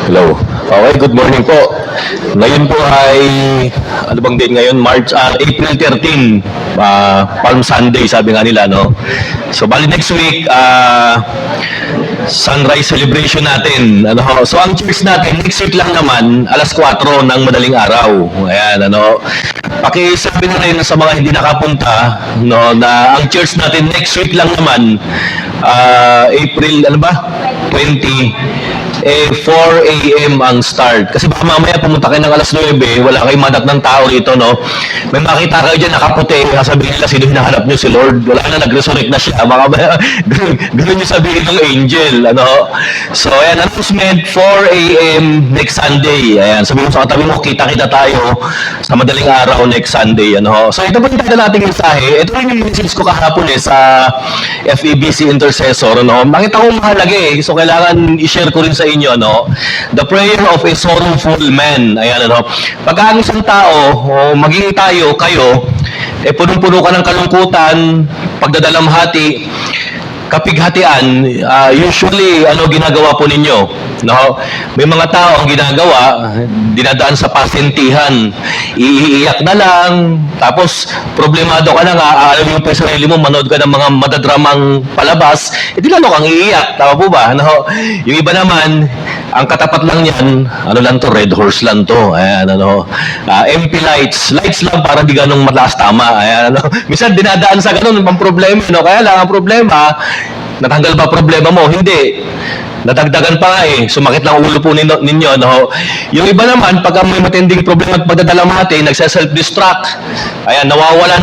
Hello. Okay, good morning po. Ngayon po ay, ano bang date ngayon? April 13, Palm Sunday, sabi nga nila, no? So, bali next week, sunrise celebration natin. So, ang church natin, next week lang naman, alas 4 ng madaling araw. Ayan, pakisabi na rin sa mga hindi nakapunta, no, na ang church natin next week lang naman, April, 20, 4 a.m. ang start. Kasi baka mamaya pumunta kayo ng alas 9, wala kayong madat ng tao rito, no? May makita kayo dyan, nakaputi, sabihin nila, sino hinahanap nyo? Si Lord. Wala na, nag-resurrect na siya. Ganun yung sabihin ng angel, So, ayan, announcement, 4 a.m. next Sunday. Ayan, sabihin mo sa katabi mo, kita-kita tayo sa madaling araw next Sunday, So, ito po yung title nating mensahe. Ito rin yung message ko kahapon sa FEBC Intercessor, Makita ko mahalaga So, kailangan i-share ko rin sa inyo, The prayer of a sorrowful man. Ayan, Pag ang isang tao, maging tayo, kayo, punong-puno ka ng kalungkutan, pagdadalamhati, kapighatian, usually, ginagawa po ninyo? May mga tao ang ginagawa, dinadaan sa pasentihan, iiyak na lang, tapos problemado ka na nga, alam mo pa sa sarili mo, manood ka ng mga madadramang palabas, di lalo kang iiyak, tama po ba? Yung iba naman, ang katapat lang yan, red horse lang to, ayan, MP lights lang para di ganong mataas tama, ayan, minsan dinadaan sa ganun, ang problema, kaya lang ang problema, natanggal ba problema mo? Hindi. Nadagdagan pa nga sumakit lang ulo po ninyo, Yung iba naman, pag may matinding problema at pagdadalamhati, nagsa-self-destruct, ayan, nagwawala,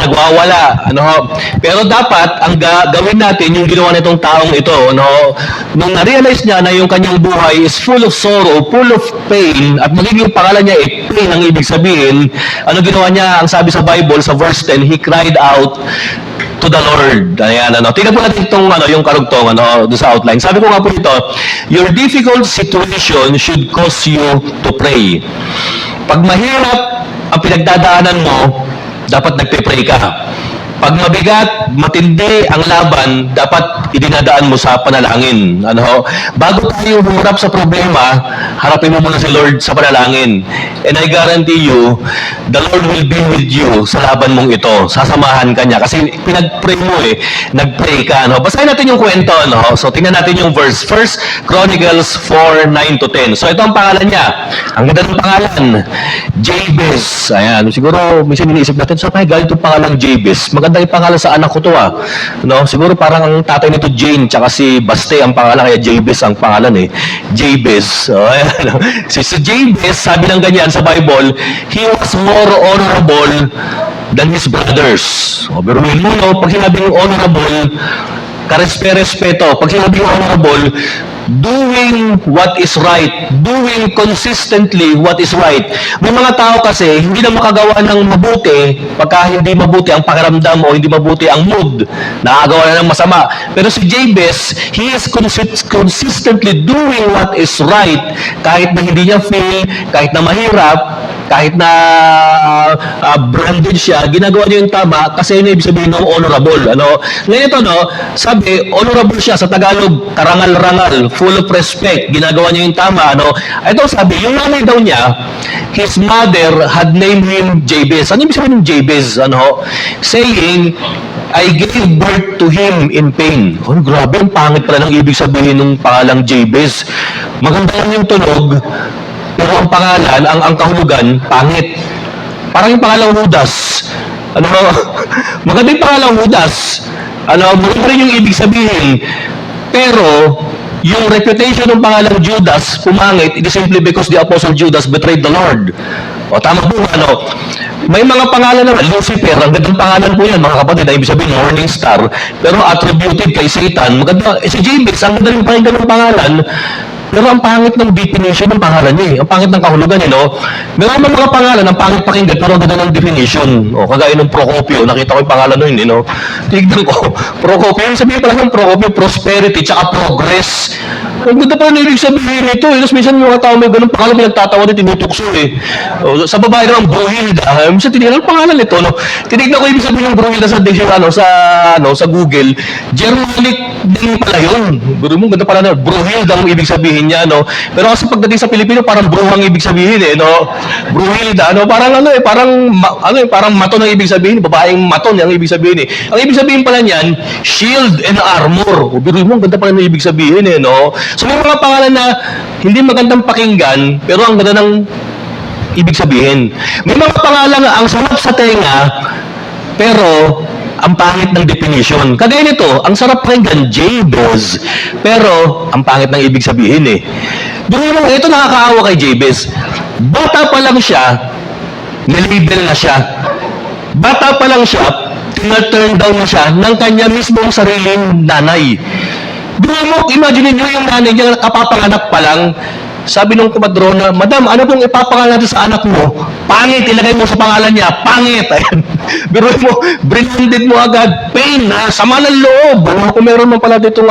Pero dapat, ang gawin natin, yung ginawa nitong taong ito, nung na-realize niya na yung kanyang buhay is full of sorrow, full of pain, at magiging pangalan niya pain ang ibig sabihin, ginawa niya? Ang sabi sa Bible, sa verse 10, he cried out to the Lord. Ayan, tingnan po natin itong, yung karugtong, doon sa outline. Sabi ko nga po ito, your difficult situation should cause you to pray. Pag mahirap ang pinagdadaanan mo, dapat nagpe-pray ka. Pag mabigat, matindi ang laban, dapat idinadaan mo sa panalangin. Bago tayo humarap sa problema, harapin mo muna si Lord sa panalangin. And I guarantee you, the Lord will be with you sa laban mong ito. Sasamahan ka niya. Kasi pinag-pray mo nag-pray ka. Basahin natin yung kwento. So, tingnan natin yung verse. 1 Chronicles 4:9-10. So, ito ang pangalan niya. Ang ganda ng pangalan. Jabez. Ayan. Siguro, minsan iniisip natin, saan kaya galing itong pangalan Jabez? Maganda yung pangalan sa anak ko to Siguro parang ang tatay nito Jane, tsaka si Baste ang pangalan, kaya Jabez ang pangalan Jabez. So, ayan. Si Jabez, sabi ng ganyan sa Bible, he was more honorable than his brothers. Pero pag sinabing honorable, karespe-respeto. Pag sinabing honorable, doing what is right, doing consistently what is right. May mga tao kasi, hindi na makagawa ng mabuti, pagka hindi mabuti ang pakiramdam o hindi mabuti ang mood, nakagawa na ng masama. Pero si Jabez, he is consistently doing what is right, kahit na hindi niya feel, kahit na mahirap, kahit na branded siya, ginagawa niya yung tama kasi yun ibig sabihin ng honorable. Ngayon ito, sabi, honorable siya sa Tagalog, karangal-rangal, full of respect, ginagawa niya yung tama. Ito sabi, yung nanay daw niya, his mother had named him Jabez. Ano ibig sabihin ng Jabez? Saying, I gave birth to him in pain. Grabe, ang pangit pala ng ibig sabihin ng pangalang Jabez. Maganda lang yung tunog, pero ang pangalan, ang kahulugan, pangit. Parang yung pangalang Judas. Maganda yung pangalang Judas. Maganda rin yung ibig sabihin. Pero, yung reputation ng pangalang Judas, pumangit, it is simply because the Apostle Judas betrayed the Lord. Tama po, May mga pangalan naman, Lucifer, ang gandang pangalan po yan, mga kapatid, ibig sabihin, morning star, pero attributed kay Satan. Maganda, si Jabez, ang ganda rin pakinggan ng pangalan, pero ang pangit ng definition ng pangalan niya Ang pangit ng kahulugan Meron mga pangalan, ang pangit pakinggan, pero ang ganda ng definition. Kagaya ng Procopio, nakita ko yung pangalan Tignan ko, Procopio, sabihin pala ng Procopio, prosperity, tsaka progress. Ang ganda pa na ibig sabihin nito eh. Tapos minsan yung mga tao may ganun pangalan, pinagtatawa din, tinutukso eh. O, sa babae naman, Bruhilda. Minsan tinignan, ang pangalan nito, no? Tinignan ko ibig sabihin ng Bruhilda sa dictionary, sa Google. Germanic din pala yun. Guru mo, ganda pala na, Bruhilda ang ibig sabihin niya, no? Pero kasi pagdating sa Pilipino, parang bruhang ibig sabihin eh, no? Bruhilda, no? Parang parang maton ang ibig sabihin, babaeng maton ang ibig sabihin eh. Ang ibig sabihin pala niyan, shield and armor. O, guru mo, ang ganda pala na ibig sabihin eh, no? So may mga pangalan na hindi magandang pakinggan, pero ang ganda ng ibig sabihin. May mga pangalan na ang sarap sa tenga, pero ang pangit ng definition. Kagaya nito, ang sarap pakinggan, Jabez, pero ang pangit ng ibig sabihin eh. Doon mo, ito nakakaawa kay Jabez. Bata pa lang siya, nilabel na siya. Bata pa lang siya, tina-turn down na siya ng kanya mismong sariling nanay. Doon mo, imagine nyo yung nanay niya kapapanganak pa lang. Sabi nung kumadrona, Madam, ano pong ipapangalan natin sa anak mo? Pangit, ilagay mo sa pangalan niya. Pangit. Ayan. Biro mo, branded mo agad. Pain, ha? Sama ng loob. Kung meron man pala ditong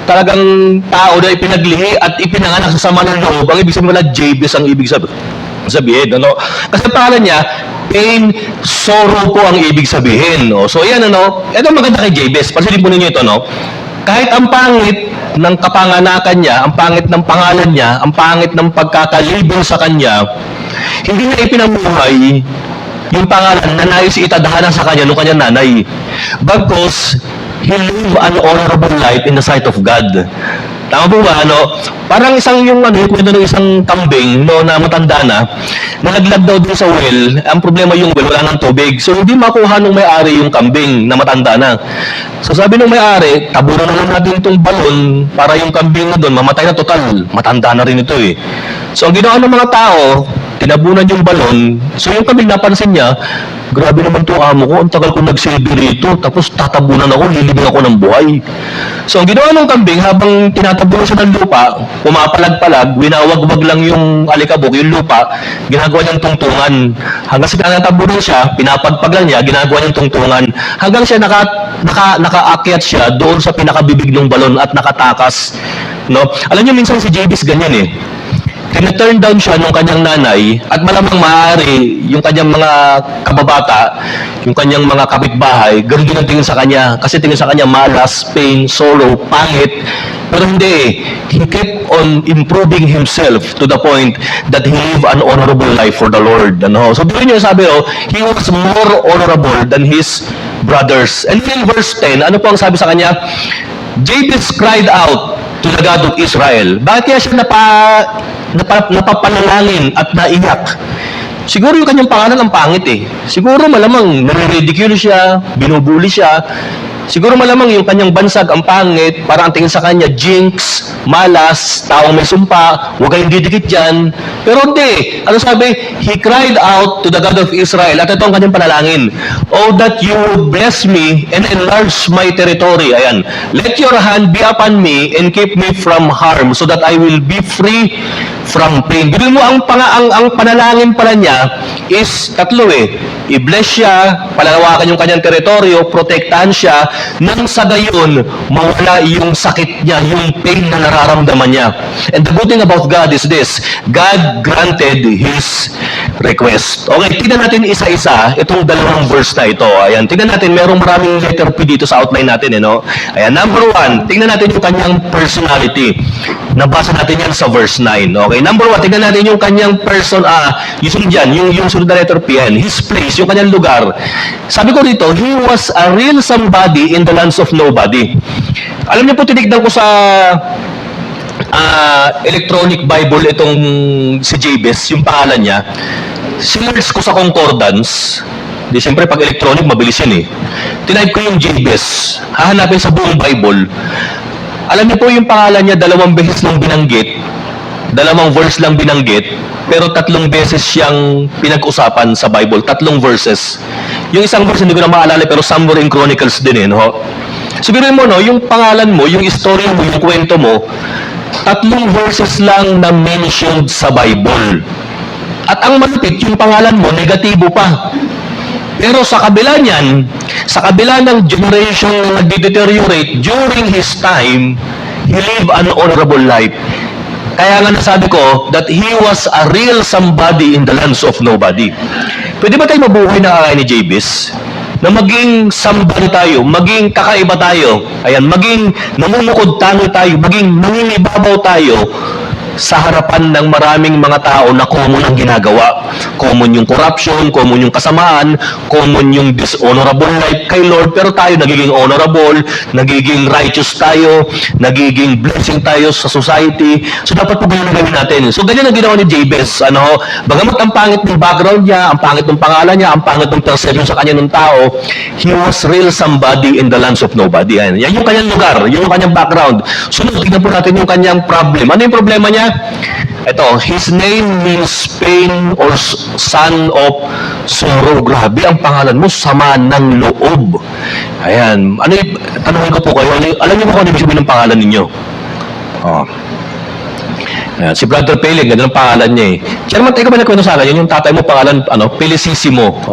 talagang tao na ipinaglihi at ipinanganak sa sama ng loob, ang ibig sabihin wala, Jabez ang ibig sabihin. Ano? Kasi pangalan niya, pain, sorrow po ang ibig sabihin. No? So, yan, ano? Ito maganda kay Jabez. Pansinin po ninyo ito, no? Kahit ang pangit ng kapanganakan niya, ang pangit ng pangalan niya, ang pangit ng pagkakalibing sa kanya, hindi niya ipinamuhay yung pangalan na nais itadhana sa kanya nung kanyang nanay. Bagkus, he lived an honorable life in the sight of God. Tama po ba? Parang yung kwento ng isang kambing na matanda na, nalaglag daw din sa well. Ang problema yung well, wala ng tubig. So, hindi makuha nung may-ari yung kambing na matanda na. So, sabi nung may-ari, tabunan na lang natin itong balon para yung kambing na doon, mamatay na total. Matanda na rin ito eh. So, ang ginawa ng mga tao, tinabunan yung balon. So, yung kambing napansin niya, grabe naman itong amo ko, ang tagal ko nagsilbi rito, tapos tatabunan ako, lilibing ako ng buhay. So, ang ginawa ng kambing, habang tinatabunan siya ng lupa, pumapalag-palag, winawag-wag lang yung alikabok, yung lupa, ginagawa niyang tungtungan. Hanggang sa tinatabunan siya, pinapagpag lang niya, ginagawa niyang tungtungan. Hanggang siya nakaakyat siya doon sa pinakabibig ng balon at nakatakas. No? Alam niyo, minsan si Jabez ganyan eh. Tina-turn down siya nung kanyang nanay at malamang maaari yung kanyang mga kababata, yung kanyang mga kapitbahay, ganun din ang tingin sa kanya. Kasi tingin sa kanya malas, pain, sorrow, pangit. Pero hindi. He kept on improving himself to the point that he lived an honorable life for the Lord. So doon niya sabi, he was more honorable than his brothers. And in verse 10, ano po ang sabi sa kanya? Jabez cried out to the God of Israel. Bakit kaya siya napapanalangin at naiyak? Siguro yung kanyang pangalan ang pangit eh. Siguro malamang nare-ridicule siya, binubuli siya. Siguro malamang yung kanyang bansag ang pangit, parang ang tingin sa kanya, jinx, malas, taong may sumpa, huwag kayong didikit dyan. Pero hindi. Ano sabi? He cried out to the God of Israel. At ito ang kanyang panalangin. Oh, that you would bless me and enlarge my territory. Ayan. Let your hand be upon me and keep me from harm so that I will be free from pain. Bigyan mo, ang panalangin pala niya is tatlo eh. I-bless siya, palawakan yung kanyang teritoryo, protektahan siya, nang sa gayon, mawala yung sakit niya, yung pain na nararamdaman niya. And the good thing about God is this, God granted His request. Okay, tignan natin isa-isa itong dalawang verse na ito. Ayan, tignan natin, merong maraming letter P dito sa outline natin. Ayan, number 1, tignan natin yung kanyang personality. Nabasa natin yan sa verse 9. Okay, number 1, tignan natin yung kanyang yung sunod dyan, yung sunod na letter P yan, his place, yung kanyang lugar. Sabi ko dito, he was a real somebody in the lands of nobody. Alam niyo po, tinignan ko sa electronic Bible itong si Jabez, yung pangalan niya. Sinerge ko sa concordance. Di siyempre pag electronic, mabilis yan eh. Tinype ko yung Jabez. Hahanapin sa buong Bible. Alam niyo po yung pangalan niya, 2 beses lang binanggit. 2 verse lang binanggit. Pero 3 beses siyang pinag-usapan sa Bible. 3 verses. Yung isang verse, hindi ko na maalala, pero somewhere in Chronicles din Siguro mo, yung pangalan mo, yung story mo, yung kwento mo, 3 verses lang na mentioned sa Bible. At ang malupit, yung pangalan mo, negatibo pa. Pero sa kabila niyan, sa kabila ng generation na nag-deteriorate during his time, he lived an honorable life. Kaya nga nasabi ko that he was a real somebody in the lands of nobody. Pwede ba tayo mabuhay na kaya ni Jabez? Na maging somebody tayo, maging kakaiba tayo, ayan, maging namumukod tangi tayo, maging nangingibabaw tayo sa harapan ng maraming mga tao na common ang ginagawa. Common yung corruption, common yung kasamaan, common yung dishonorable life kay Lord, pero tayo nagiging honorable, nagiging righteous tayo, nagiging blessing tayo sa society. So dapat po ganyan ang gawin natin. So ganyan ang ginawa ni Jabez. Bagamat ang pangit ng background niya, ang pangit ng pangalan niya, ang pangit ng perception sa kanya ng tao, he was real somebody in the lands of nobody. Yan yung kanyang lugar, yan yung kanyang background. So tignan po natin yung kanyang problem. Ano yung problema niya? Ito, his name means pain or son of sorrow. Grabe ang pangalan mo, sama ng loob. Ayan. Tanungin ko po kayo, alam niyo ba kung ano ibig sabihin ng pangalan ninyo? Oh. Ayan, si Brother Pele, ganun ang pangalan niya eh. Chairman, tayo ka ba nagkwento sa akin? Yun yung tatay mo pangalan, Pelicissimo.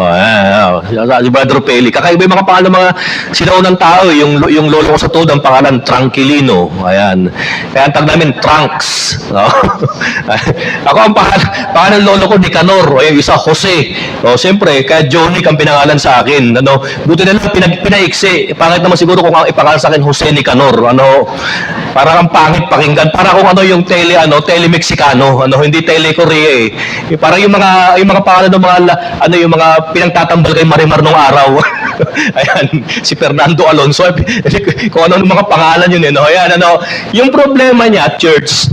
Si Brother Pele. Kakaiba yung mga pangalan ng mga sinaunang tao eh. Yung lolo ko sa todo, ang pangalan, Tranquilino. Ayan. Kaya ang tag namin, Trunks. Ako ang pangalan ng lolo ko, Nicanor. O yung isa, Jose. O, siyempre, kaya Johnny ang pinangalan sa akin. Buti na lang, pinaiksi. Pangit naman siguro kung ang ipangalan sa akin, Jose Nicanor. Parang ang pangit pakinggan. Para kung yung tele Mexicano, hindi tele Korea eh. Parang yung mga pangalan ng mga yung mga pinagtatambal kay Marimar nung araw. Ayan, si Fernando Alonso. Kung ano mga pangalan yun eh. Ayan, yung problema niya, church,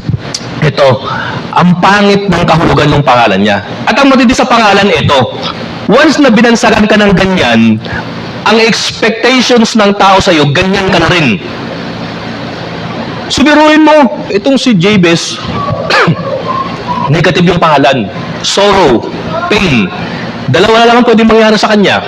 ito, ang pangit ng kahulugan ng pangalan niya. At ang matindi sa pangalan ito, once na binansagan ka ng ganyan, ang expectations ng tao sa'yo, ganyan ka na rin. Subiruin mo, itong si Jabez, negative yung pangalan. Sorrow, pain. Dalawa na lang ang pwedeng mangyari sa kanya.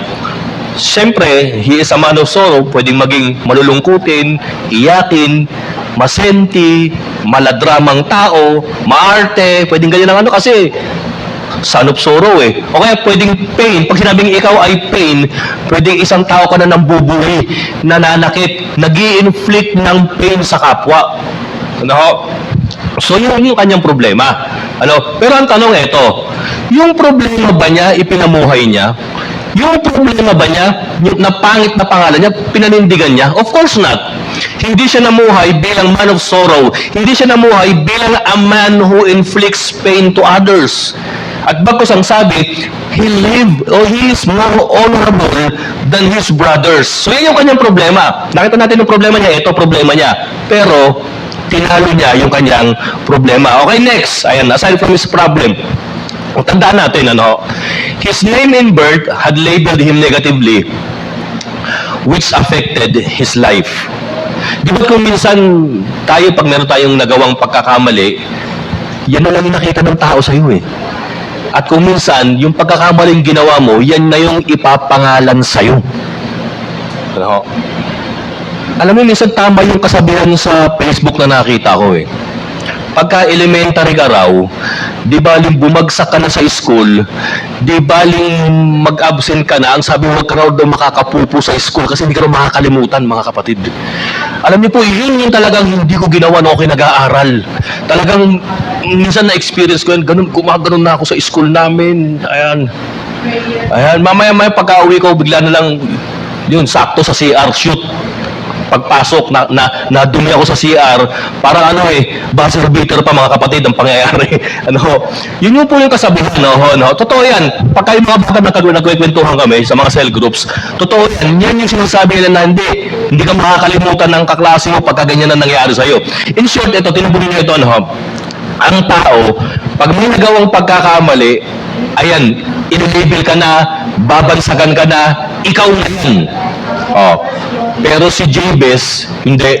Siyempre, he is a man of sorrow, pwedeng maging malulungkutin, iyakin, masenti, maladramang tao, maarte, pwedeng ganyan ang kasi son of sorrow eh. O kaya pwedeng pain. Pag sinabing ikaw ay pain, pwedeng isang tao ka na nambubuhay, nananakit, nag-i-inflict ng pain sa kapwa. So yun yung kanyang problema. Pero ang tanong ito, yung problema ba niya ipinamuhay niya? Yung problema ba niya, yung napangit na pangalan niya, pinanindigan niya? Of course not. Hindi siya namuhay bilang man of sorrow. Hindi siya namuhay bilang a man who inflicts pain to others. At bagkus ang sabi, he is more honorable than his brothers. So yan yung kanyang problema. Nakita natin yung problema niya, ito problema niya. Pero, tinalo niya yung kanyang problema. Okay, next. Ayan, aside from his problem. Tandaan natin, his name and birth had labeled him negatively, which affected his life. Di ba kung minsan tayo, pag meron tayong nagawang pagkakamali, yan na lang yung nakita ng tao sa'yo eh. At kung minsan, yung pagkakamaling ginawa mo, yan na yung ipapangalan sa'yo. Alam mo, minsan tama yung kasabihan sa Facebook na nakita ko eh. Pagka elementary ka raw, di baling bumagsak ka na sa school, di baling mag-absent ka na, ang sabi mo, huwag ka raw daw makakapupo sa school kasi hindi ka raw makakalimutan, mga kapatid. Alam niyo po, yun yung talagang hindi ko ginawa nung ako nag-aaral. Talagang, minsan na-experience ko yun, gumaganon na ako sa school namin. Ayan, mamaya-maya pagka-uwi ko, bigla na lang, yun, sakto sa CR, shoot. Pagpasok, na dumi ako sa CR, parang buzzer beater pa mga kapatid ang pangyayari. Yun yung po yung kasabihan, Totoo yan. Pagka yung mga bata nagkikwentuhan kami sa mga cell groups, totoo yan. Yan yung sinasabi nila na hindi ka makakalimutan ng kaklase mo pagka ganyan na nangyayari sa'yo. In short, ito, tinubunin nyo ito, ang tao, pag may nagawang pagkakamali, ayan, inilabel ka na, babansagan ka na, ikaw na yan. Pero si Jabez, hindi.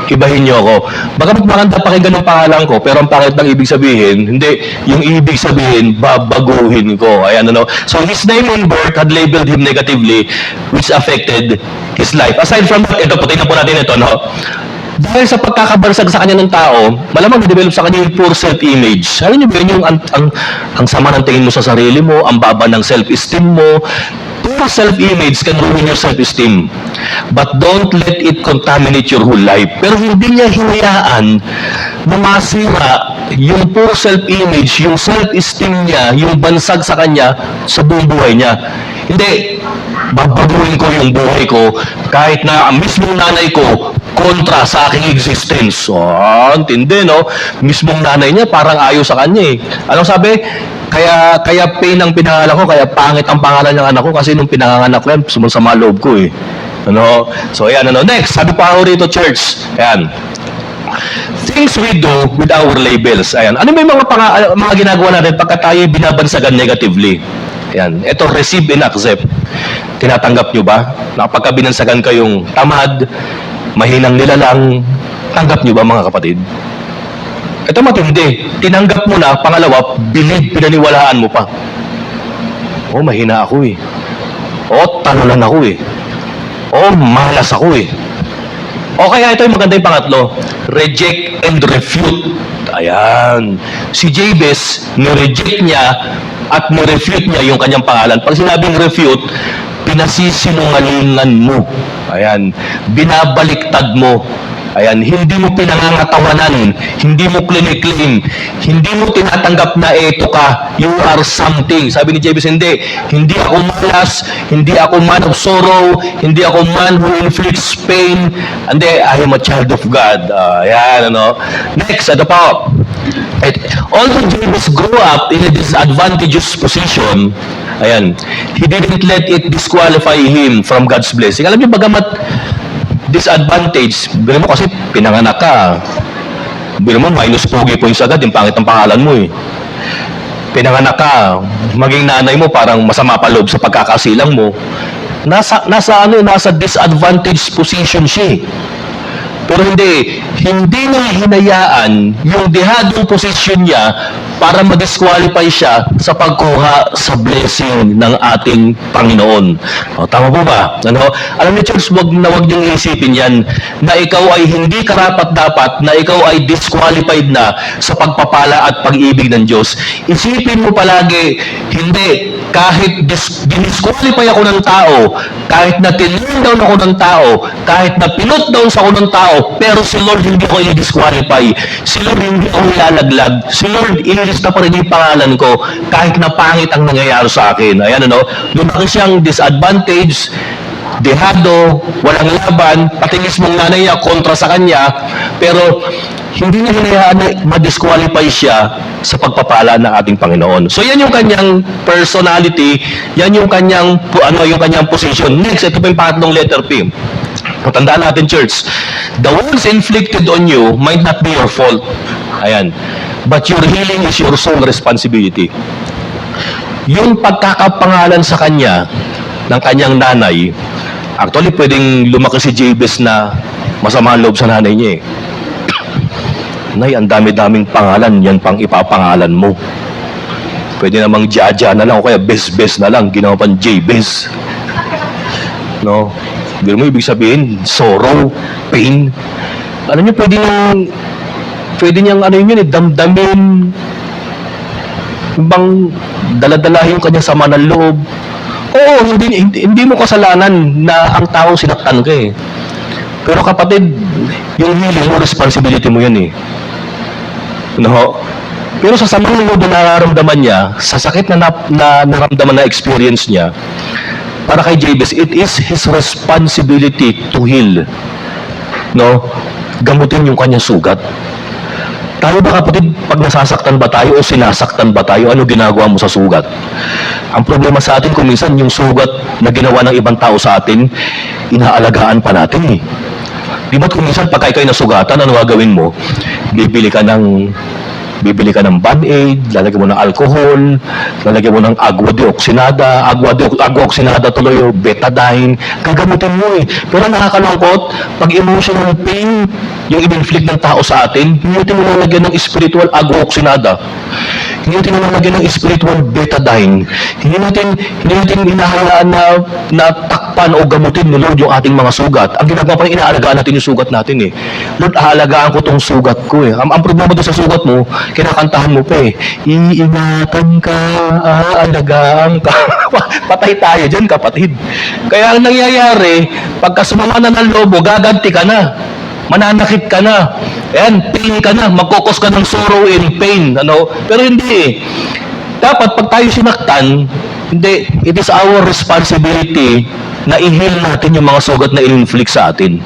Ibahin niyo ako. Baka maganda pakinggan ng pangalan ko, pero ang pangit ng ibig sabihin, hindi. Yung ibig sabihin, babaguhin ko. Ayan, So his name and birth had labeled him negatively, which affected his life. Aside from that, ito, putin na po natin ito, Dahil sa pagkakabarsag sa kanya ng tao, malamang na-develop sa kanya yung poor self-image. Alam niyo ba yun, yung ang sama ng tingin mo sa sarili mo, ang baba ng self-esteem mo. Poor self-image can ruin your self-esteem. But don't let it contaminate your whole life. Pero hindi niya hinayaan na masira yung poor self-image, yung self-esteem niya, yung bansag sa kanya sa buong buhay niya. Hindi, babaguhin ko yung buhay ko kahit na ang mismong nanay ko kontra sa aking existence. Intindi, no? Mismong nanay niya parang ayaw sa kanya eh. Anong sabi? Kaya pain ang pinangalan ko, kaya pangit ang pangalan ng anak ko kasi nung pinanganak ko yan, sumasama loob ko eh. Ano? So, ayan, ano. Next, sabi pa ako rito, church. Ayan. Things we do with our labels. Ayan. Ano ba yung mga ginagawa natin pagka tayo binabansagan negatively? Ayan. Ito, receive and accept. Tinatanggap nyo ba? Na pagka binansagan kayong tamad, mahinang nilalang, tanggap nyo ba mga kapatid? Ito matindi. Tinanggap mo na, pangalawa, pinaniwalaan mo pa. Mahina ako eh. Talunan ako eh. Malas ako eh. Kaya ito yung maganda yung pangatlo. Reject and refute. Ayan. Si Jabez, nireject niya at nirefute niya yung kanyang pangalan. Pag sinabing refute, pinasisinungalingan mo. Ayan. Binabaliktad mo. Ayan, hindi mo pinangangatawanan, hindi mo claim, hindi mo tinatanggap na eto ka, you are something. Sabi ni Jabez, hindi ako malas, hindi ako man of sorrow, hindi ako man who inflicts pain, I am a child of God. Ayan, ano. Next, ito pa. Although Jabez grew up in a disadvantageous position, ayan, he didn't let it disqualify him from God's blessing. Alam niyo, bagamat disadvantage, biro mo kasi pinanganak ka. Biro mo, minus pogi points agad, yung pangit ng pangalan mo eh. Pinanganak ka, maging nanay mo parang masama pa loob sa pagkakasilang mo. Nasa disadvantage position siya eh. Pero hindi niya hinayaan yung dehadong posisyon niya para ma-disqualify siya sa pagkuha sa blessing ng ating Panginoon. Tama po ba? Ano? Alam niyo, church, wag niyong isipin yan na ikaw ay hindi karapat-dapat, na ikaw ay disqualified na sa pagpapala at pag-ibig ng Diyos. Isipin mo palagi, hindi, kahit dinisqualify ako ng tao, kahit na tinurn down ako ng tao, kahit na pinut down sa ako ng tao, pero si Lord hindi ko i-disqualify. Si Lord hindi ako ilalaglag. Si Lord, ililista pa rin yung pangalan ko, kahit na pangit ang nangyayari sa akin. Ayan, ano, lumaki siyang disadvantage, dehado, walang laban, pati mismong nanay niya kontra sa kanya, pero hindi niya hinayaan na ma-disqualify siya sa pagpapala ng ating Panginoon. So yan yung kanyang personality, yan yung kanyang yung kanyang position. Next, ito pa yung pangatlong letter P. Tandaan natin, church. The wounds inflicted on you might not be your fault. Ayan. But your healing is your sole responsibility. Yung pagkakapangalan sa kanya ng kanyang nanay, actually pwedeng lumaki si Jabez na masama ang loob sa nanay niya eh. Nay, ang dami-daming pangalan, yan pang ipapangalan mo. Pwede namang Jaja na lang o kaya Bes-Bes na lang, ginawa pang Jabez. No? Hindi mo ibig sabihin, sorrow, pain. Ano nyo, pwede niyang ano yun damdamin, bang daladala yung kanyang sama ng loob. Oo, hindi mo kasalanan na ang taong sinaktan ka eh. Pero kapatid, yung healing mo, responsibility mo yan eh. No? Pero sa samang loob na nararamdaman niya, sa sakit na naramdaman na experience niya, para kay Jabez, it is his responsibility to heal. No? Gamutin yung kanyang sugat. Tayo ba kapatid, pag nasasaktan ba tayo o sinasaktan ba tayo, ano ginagawa mo sa sugat? Ang problema sa atin, kung minsan yung sugat na ginawa ng ibang tao sa atin, inaalagaan pa natin eh. Di ba't kung minsan pagka ikaw ay nasugatan, ano gagawin mo? Bibili ka ng Band-Aid, lalagyan mo ng alcohol, lalagyan mo ng agua de oxinada tuloy o betadine, gagamitin mo eh. Pero nakakalungkot, pag emotional pain, yung in-inflict ng tao sa atin, hindi natin lalagyan ng spiritual agua oxinada. Hindi natin lalagyan ng spiritual betadine. Hindi natin hinahayaan na takpan o gamutin mo, Lord, yung ating mga sugat. Ang ginagawa pa rin, inaalagaan natin yung sugat natin eh. Lord, aalagaan ko tong sugat ko eh. Ang problema doon sa sugat mo, kinakantahan mo pa eh. Iingatan ka, aalagaan ka. Patay tayo dyan, kapatid. Kaya ang nangyayari, pagka sumama na ng lobo, gaganti ka na. Mananakit ka na. Ayan, pain ka na. Magkukos ka ng sorrow and pain. Ano? Pero hindi eh. Dapat pag tayo sinaktan, hindi, it is our responsibility na i-heal natin yung mga sugat na in-inflict sa atin.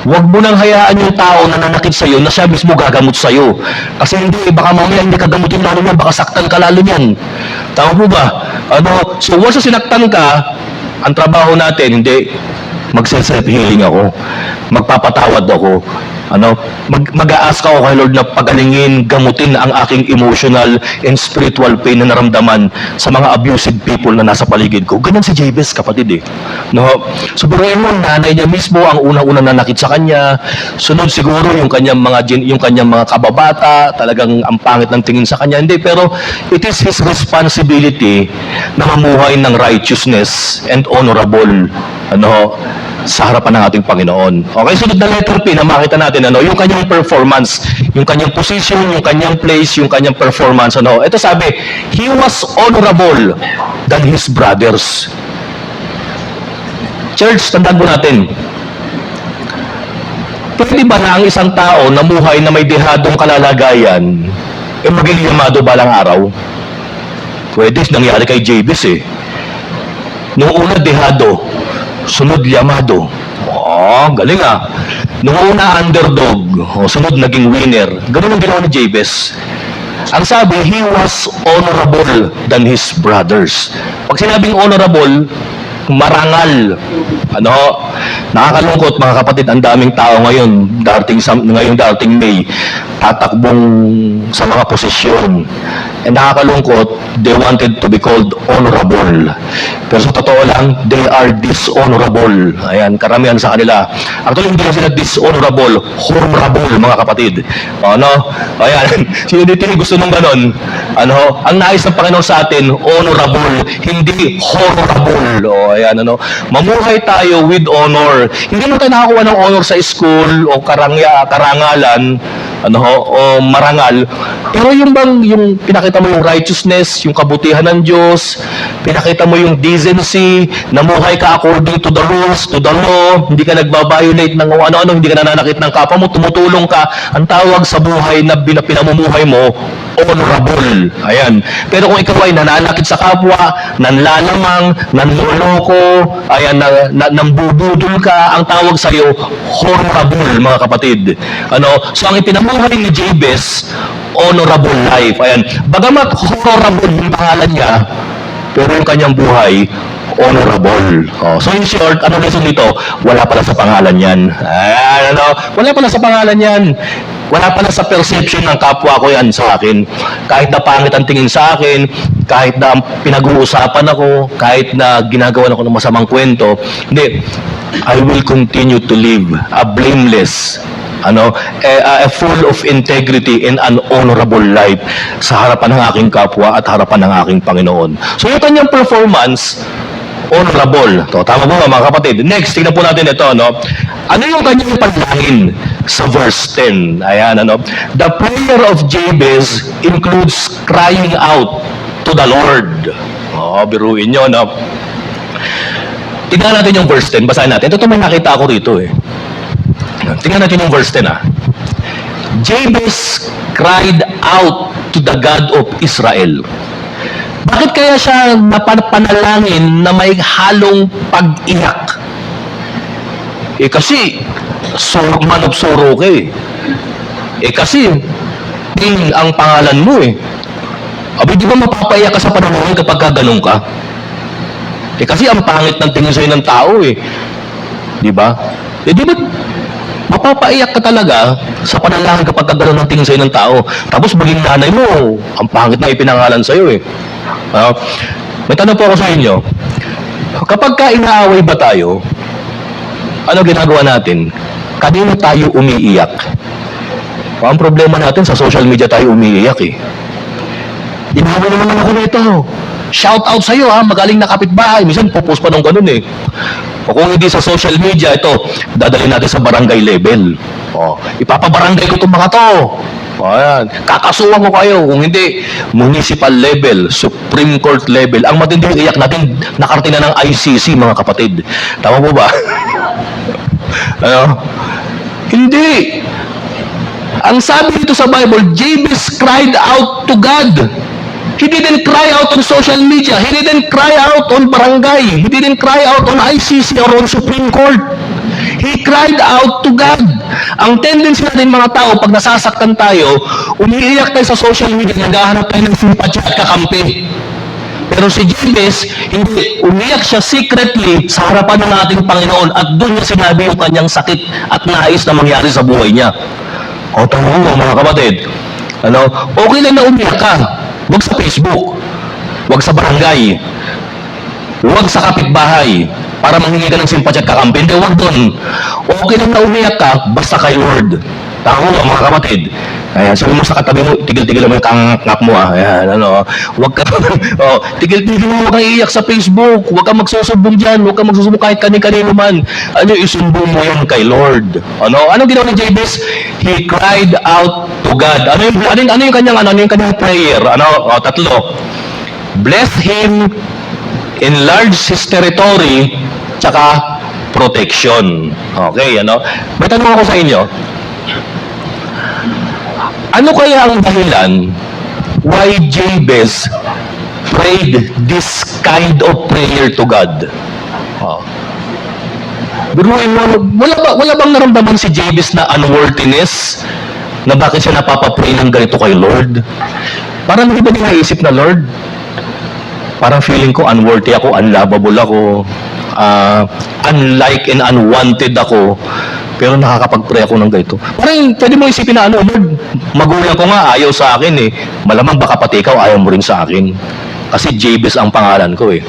Huwag mo nang hayaan yung tao na nanakit sa'yo na siya mismo gagamot sa'yo. Kasi hindi, baka mamaya hindi ka gamutin lalo niyan, baka saktan ka lalo niyan. Tama po ba? Ano? So once sinaktan ka, ang trabaho natin, hindi, mag-self-healing ako. Magpapatawad ako. Ano, mag-a-ask ako kay Lord na pagalingin, gamutin ang aking emotional and spiritual pain na naramdaman sa mga abusive people na nasa paligid ko. Ganun si Jabez, kapatid eh. No? So, biruin mo, nanay niya mismo ang unang-unang nanakit sa kanya. Sunod siguro yung kanyang mga kababata, talagang ang pangit ng tingin sa kanya. Hindi, pero it is his responsibility na mamuhay ng righteousness and honorable sa harapan ng ating Panginoon. Okay, sunod na letter P na makita natin, yung kanyang performance, yung kanyang position, yung kanyang place, yung kanyang performance. Ito sabi, he was honorable than his brothers. Church, tandaan po natin, pwede ba na ang isang tao na muhay na may dehadong kalalagayan, maging yamado balang araw? Pwede, nangyari kay Jabez eh. Noong una, dehado. Sunod, yamado. Oh, galing ah. Noong una, underdog. Sunod, naging winner. Ganun ang ginawa ni Jabez. Ang sabi, he was honorable than his brothers. Pag sinabing honorable, marangal. Nakakalungkot mga kapatid, ang daming tao ngayon, ngayong dating May, tatakbong sa mga posisyon. And nakakalungkot, they wanted to be called honorable. Pero sa totoo lang, they are dishonorable. Ayan, karamihan sa kanila. Actually, hindi na sila dishonorable, honorable mga kapatid. Ayan, sino dito yung gusto nung ganon? Ang nais ng Panginoon sa atin, honorable, hindi horrible. Ayan, mamuhay tayo with honor. Hindi mo tayo nakakuha ng honor sa school o karangalan, o marangal. Pero yung pinakita mo yung righteousness, yung kabutihan ng Diyos, pinakita mo yung decency, namuhay ka according to the rules, to the law, hindi ka nagbabiolate ng ano-ano, hindi ka nananakit ng kapwa mo, tumutulong ka, ang tawag sa buhay na pinamumuhay mo, honorable. Ayan. Pero kung ikaw ay nananakit sa kapwa, nanlalamang, nanloloko, ayan, nambubudol ka, ang tawag sa iyo, horrible, mga kapatid. So ang ipinamuhay ni Jabez, honorable life. Ayan. Bagamat horrible yung pangalan niya, pero yung kanyang buhay, honorable. So in short, ano lesson dito? Wala pala sa pangalan yan. Ayan, wala pala sa pangalan yan. Wala pala sa perception ng kapwa ko yan sa akin. Kahit na pangit ang tingin sa akin, kahit na pinag-uusapan ako, kahit na ginagawa ako ng masamang kwento, hindi. I will continue to live a blameless, a full of integrity and an honorable life sa harapan ng aking kapwa at harapan ng aking Panginoon. So yung kanyang performance, honorable. Tama po mga kapatid. Next, tingnan po natin ito. Ano yung kanyang panalangin sa verse 10? Ayan, The prayer of Jabez includes crying out to the Lord. Biruin nyo, tingnan natin yung verse 10. Basahin natin. Ito may nakita ako rito eh. Tingnan natin yung verse 10 ah. Jabez cried out to the God of Israel. Bakit kaya siya napanalangin na may halong pag-iyak? Kasi man of sorrow ka eh. Kasi King ang pangalan mo eh. Di ba mapapaiyak ka sa panalangin kapag ganun ka? Kasi ang pangit ng tingin sa'yo ng tao eh. Di ba? Di ba mapapaiyak ka talaga sa panalangin kapag gano'n ang tingin sa'yo ng tao. Tapos maging nanay mo, ang pangit na ipinangalan sa'yo eh. May tanong po ako sa inyo. Kapag inaaway ba tayo, ano ginagawa natin? Kanino tayo umiiyak? Ang problema natin, sa social media tayo umiiyak eh. Inaaway naman ako nito. Shout out sa iyo ha, magaling na kapitbahay. Minsan popost pa ng ganun eh. O kung hindi sa social media, ito, dadalhin natin sa barangay level. O, ipapabarangay ko itong mga to. O, ayan. Kakasuhan ko kayo. Kung hindi, municipal level, Supreme Court level. Ang matinding iyak natin, nakarating na ng ICC, mga kapatid. Tama po ba? Ano? Hindi. Ang sabi dito sa Bible, Jabez cried out to God. He didn't cry out on social media. He didn't cry out on barangay. He didn't cry out on ICC or on Supreme Court. He cried out to God. Ang tendency natin mga tao, pag nasasaktan tayo, umiiyak tayo sa social media, naghahanap tayo ng sympathy at kakampi. Pero si Jabez, hindi. Umiyak siya secretly sa harapan ng ating Panginoon at doon niya sinabi yung kanyang sakit at nais na mangyari sa buhay niya. O, tama mo mga kapatid. Ano? Okay lang na umiyak ka. Huwag sa Facebook, huwag sa barangay, huwag sa kapitbahay, para manghingi ka ng simpatya at kakampi. Hindi, huwag doon. Okay lang na umiyak ka, basta kay Lord. Tama mo, mga kapatid. Ayan, sabi mo sa katabi mo, tigil-tigil mo yung kangak mo, ah. Ayan, ano, huwag ka, oh, tigil-tigil mo, huwag kang iiyak sa Facebook, huwag kang magsusumbong dyan, huwag kang magsusumbong kahit kanino man. Ano, isumbong mo yun kay Lord. Ano, anong ginawa ni Jabez? He cried out to God. Ano yung kanyang prayer? Ano, oh, tatlo. Bless him, enlarge his territory, tsaka protection. Okay, ano? May tanong ako sa inyo. Ano kaya ang dahilan why Jabez prayed this kind of prayer to God? Oh. Biruin mo, wala bang naramdaman si Jabez na unworthiness? Na bakit siya napapapray ng ganito kay Lord? Parang hindi ba niya naisip na, Lord? Parang feeling ko unworthy ako, unlovable ako, unlike and unwanted ako. Pero nakakapag-pray ako ng ganito. Parang pwede mo isipin na ano, Lord, magulang ko nga ayaw sa akin eh. Malamang baka pati ikaw ayaw mo rin sa akin. Kasi Jabez ang pangalan ko eh.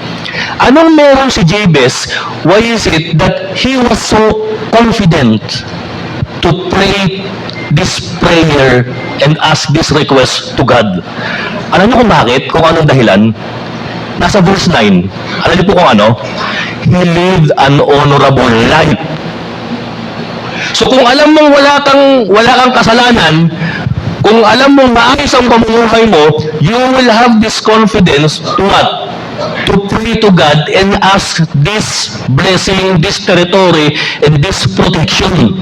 Anong meron si Jabez? Why is it that he was so confident to pray this prayer and ask this request to God? Alam niyo kung bakit? Kung anong dahilan? Nasa verse 9. Alam niyo po kung ano? He lived an honorable life. So kung alam mong wala kang kasalanan, kung alam mong maayos ang pamumuhay mo, you will have this confidence to what? To pray to God and ask this blessing, this territory, and this protection.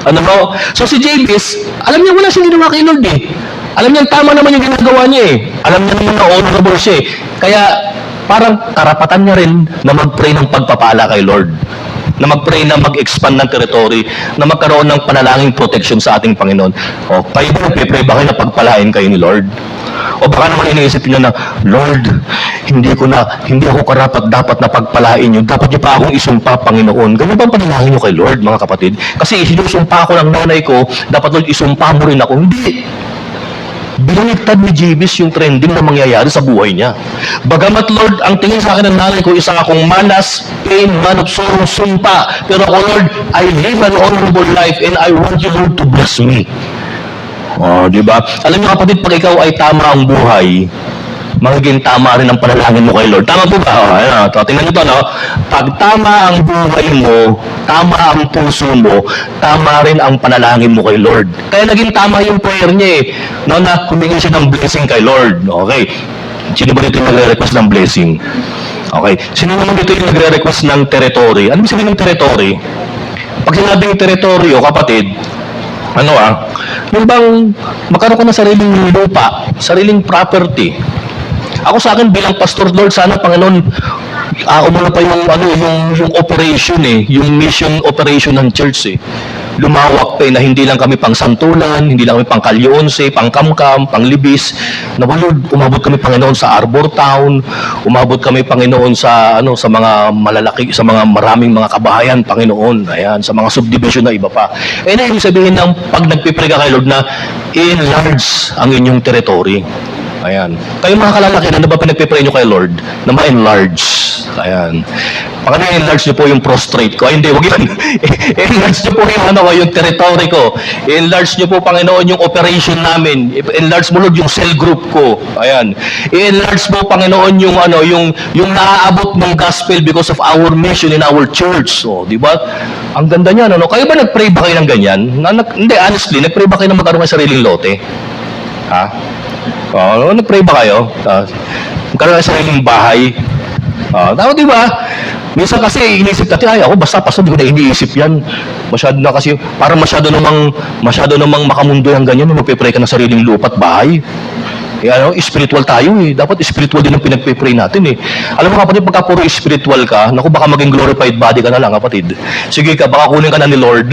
Ano mo? So si Jabez, alam niya wala siyang ginawa kay Lord eh. Alam niya tama naman yung ginagawa niya eh. Alam niya naman na honorable siya eh. Kaya parang karapatan niya rin na mag-pray ng pagpapala kay Lord. Na mag-pray na mag-expand ng territory, na magkaroon ng panalangin protection sa ating Panginoon. O, kayo ba nagpe-pray ba kayo na pagpalain kayo ni Lord? O baka naman iniisip niyo na, Lord, hindi ako karapat dapat na pagpalain niyo. Dapat niyo pa akong isumpa, Panginoon. Ganyan bang panalangin niyo kay Lord, mga kapatid? Kasi sinusumpa ako ng nanay ko, dapat Lord, isumpa mo rin ako. Hindi. Binaliktad ni Jabez yung trending na mangyayari sa buhay niya. Bagamat Lord, ang tingin sa akin ng nanay ko, isa akong manas, pain, man of sorrow, sumpa. Pero ako Lord, I live an honorable life and I want you Lord to bless me. Oh, di ba? Alam niyo kapatid, pag ikaw ay tama ang buhay, magiging tama rin ang panalangin mo kay Lord. Tama po ba? Oh, ayun, tingnan niyo to, no? Pag tama ang buhay mo, tama ang puso mo, tama rin ang panalangin mo kay Lord. Kaya naging tama yung prayer niya eh. No, na humingi siya ng blessing kay Lord. Okay. Sino ba dito yung nagre-request ng blessing? Okay. Sino naman dito yung nagre-request ng territory? Ano ba sabihin ng territory? Pag sinabing territory, kapatid, yung bang magkaroon ko ng sariling lupa, sariling property. Ako sa akin bilang pastor, Lord, sana Panginoon, umuna pa yung operation yung mission operation ng church lumawak pa na hindi lang kami pang santulan, hindi lang kami pang kalyonse, pang kamkam, pang libis. Na Lord, umabot kami Panginoon sa Arbor Town, umabot kami Panginoon sa sa mga malalaki, sa mga maraming mga kabahayan, Panginoon. Ayan, sa mga subdivision na iba pa. Eh na ibig sabihin ng pag nagpipray ka kay Lord na enlarge ang inyong territory. Ayan. Kayo mga kalalaki, ano ba pinagpipray nyo kay Lord? Na ma-enlarge. Ayan. Baka na-enlarge nyo po yung prostrate ko. Ay, hindi, wag yun. I-enlarge nyo po yung, yung territory ko. I-enlarge nyo po, Panginoon, yung operation namin. I-enlarge mo, Lord, yung cell group ko. Ayan. I-enlarge mo, Panginoon, yung naaabot ng gospel because of our mission in our church. So, di ba? Ang ganda niyan, ano? Kayo ba nag-pray ba kayo ng ganyan? Hindi, honestly, nag-pray ba kayo na magkaroon ng sariling lote? Ha? Nag-pray ba kayo? Magkaroon ng sariling bahay? Tama, di ba? Minsan kasi iniisip natin, ay ako basta pastor, di ko na iniisip yan. Masyado na kasi, parang masyado namang makamundo yung ganyan, magpe-pray ka ng sariling lupa at bahay. Spiritual tayo eh. Dapat spiritual din ang pinagpe-pray natin eh. Alam mo kapatid, pagka puro spiritual ka, naku baka maging glorified body ka na lang kapatid. Sige ka, baka kunin ka na ni Lord.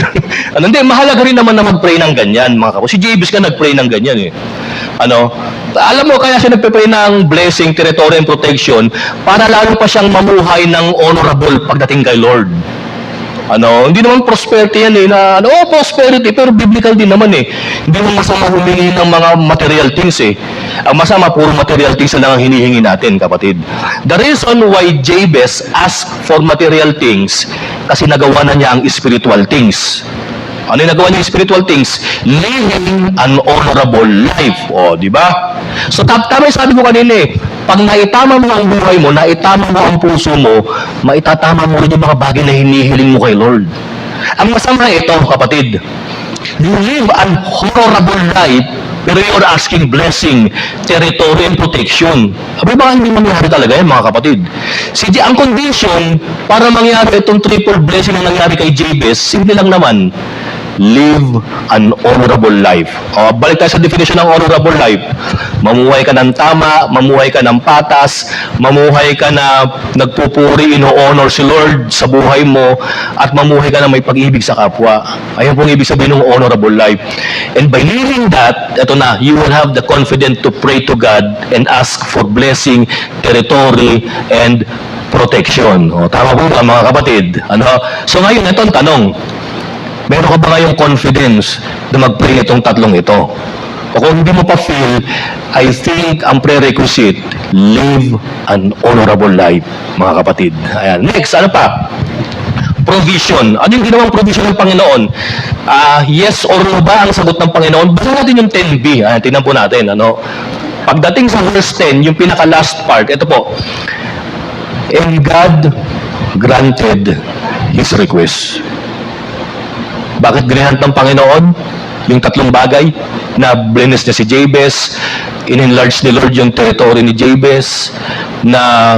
Hindi, mahalaga rin naman na mag-pray ng ganyan mga kapatid. Si Jabez ka nag-pray ng ganyan eh. Alam mo, kaya siya nagpe-pray ng blessing, territory, and protection para lalo pa siyang mamuhay ng honorable pagdating kay Lord. Hindi naman prosperity yan eh, prosperity, pero biblical din naman eh. Hindi naman masama humingi ng mga material things eh. Ang masama, puro material things na lang ang hinihingi natin, kapatid. The reason why Jabez asked for material things, kasi nagawa na niya ang spiritual things. Ano yung nagawa niya yung spiritual things? Living an honorable life. Di ba? So, tama yung sabi ko kanina eh. Pag naitama mo ang buhay mo, naitama mo ang puso mo, maitatama mo rin yung mga bagay na hinihiling mo kay Lord. Ang masama ito, kapatid. You live an honorable life, pero you're asking blessing, territory, and protection. Sabi ba hindi mangyari talaga yan, mga kapatid? Ang condition para mangyari itong triple blessing na nangyari kay Jabez, simple lang naman. Live an honorable life. Balik tayo sa definition ng honorable life. Mamuhay ka ng tama, mamuhay ka ng patas, mamuhay ka na nagpupuri, ino-honor si Lord sa buhay mo, at mamuhay ka na may pag-ibig sa kapwa. Ayan pong ibig sabihin ng honorable life. And by living that, ito na, you will have the confidence to pray to God and ask for blessing, territory, and protection. Tama po ba mga kapatid? So ngayon, ito ang tanong. Meron ka ba ngayong confidence na mag-pray itong tatlong ito? O kung hindi mo pa feel, I think ang prerequisite, live an honorable life, mga kapatid. Ayan. Next, ano pa? Provision. Ano yung ginawang provision ng Panginoon? Yes or no ba ang sagot ng Panginoon? Basta natin yung 10b. Tingnan po natin. Pagdating sa verse 10, yung pinaka-last part, ito po. And God granted His request. Bakit ginahant ng Panginoon yung tatlong bagay na bless niya si Jabez, in-enlarge ni Lord yung territory ni Jabez, na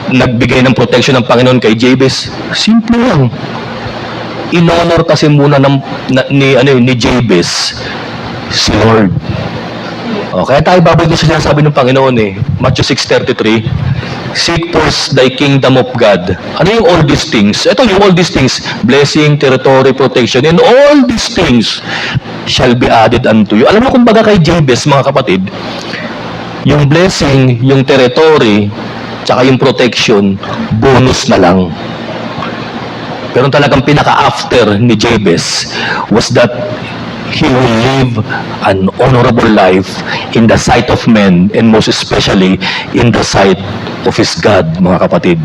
nagbigay ng protection ng Panginoon kay Jabez? Simple lang. In-honor kasi muna ni Jabez si Lord. Kaya tayo babalik sa sinasabi ng Panginoon eh. Matthew 6:33. Seek first thy kingdom of God. Ano yung all these things? Ito yung all these things. Blessing, territory, protection, and all these things shall be added unto you. Alam mo kung baga kay Jabez, mga kapatid, yung blessing, yung territory, tsaka yung protection, bonus na lang. Pero talagang pinaka-after ni Jabez was that he will live an honorable life in the sight of men, and most especially in the sight of his God, mga kapatid.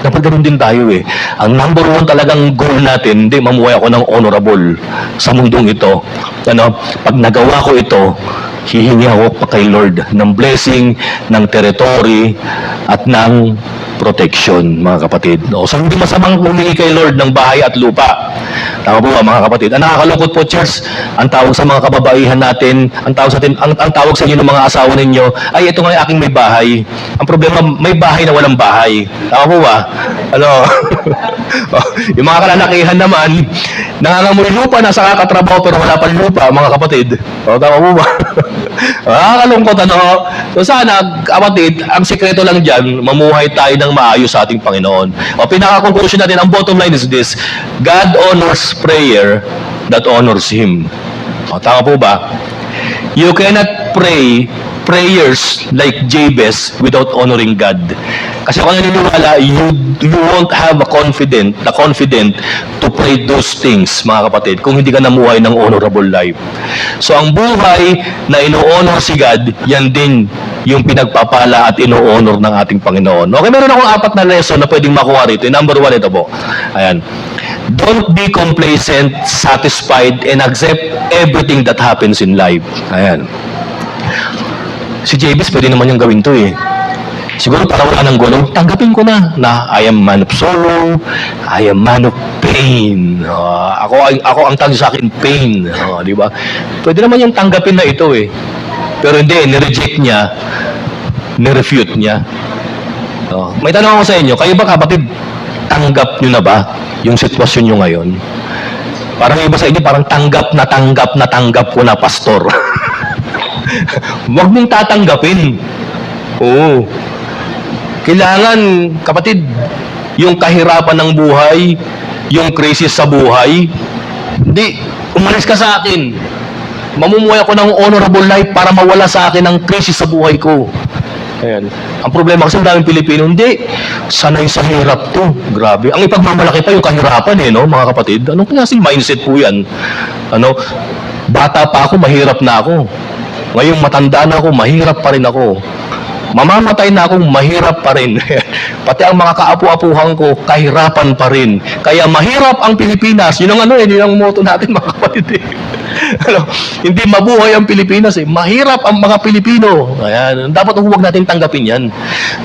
Dapat ganun din tayo eh. Ang number one talagang goal natin, hindi mamuhay ako ng honorable sa mundong ito. Pag nagawa ko ito, hihingi ako pa kay Lord ng blessing, ng territory, at ng protection, mga kapatid. So hindi masamang humingi kay Lord ng bahay at lupa. Tama po ba, mga kapatid? Ang nakakalungkot po, church, ang tawag sa mga kababaihan natin, ang tawag sa inyo ng mga asawa ninyo, ay ito nga yung aking may bahay. Ang problema, may bahay na walang bahay. Tama po ba? Yung mga kalalakihan naman, nangangamoy lupa, nasa kakatrabaho pero wala pang lupa, mga kapatid. Tama po ba? Nakakalungkot, So sana, kapatid, ang sekreto lang dyan, mamuhay tayo ng maayos sa ating Panginoon. Pinaka-conclusion natin, ang bottom line is this: God honors prayer that honors Him. Tama po ba? You cannot pray prayers like Jabez without honoring God. Kasi ako naniniwala, you won't have the confident to pray those things, mga kapatid, kung hindi ka namuhay ng honorable life. So ang buhay na ino-honor si God, yan din yung pinagpapala at ino-honor ng ating Panginoon. Okay, meron akong 4 na lesson na pwedeng makuha rito. Number 1, ito po. Ayan. Don't be complacent, satisfied, and accept everything that happens in life. Ayan. Si Jabez, pwede naman yung gawin to eh. Siguro para wala ng gulong, tanggapin ko na I am man of sorrow, I am man of pain. Ako ang tawag sa akin, pain. Di ba? Pwede naman yung tanggapin na ito eh. Pero hindi, nireject niya, nirefute niya. May tanong ako sa inyo, kayo ba kapatid, tanggap nyo na ba yung sitwasyon nyo ngayon? Parang iba sa inyo, parang tanggap ko na, pastor. Huwag mong tatanggapin. Oo. Kailangan, kapatid, yung kahirapan ng buhay, yung crisis sa buhay, hindi, umalis ka sa akin. Mamumuhay ako ng honorable life para mawala sa akin ang crisis sa buhay ko. Ayan. Ang problema kasi ang daming Pilipino, hindi, sanay sa hirap to. Grabe. Ang ipagmamalaki pa yung kahirapan eh, no, mga kapatid. Anong klaseng mindset po yan? Bata pa ako, mahirap na ako. Ngayong matanda na ako, mahirap pa rin ako. Mamamatay na akong mahirap pa rin. Pati ang mga kaapu-apuhan ko, kahirapan pa rin. Kaya mahirap ang Pilipinas. Yun ang yun ang motto natin, mga kapatid. Hindi mabuhay ang Pilipinas eh. Mahirap ang mga Pilipino. Ayan. Dapat huwag natin tanggapin yan.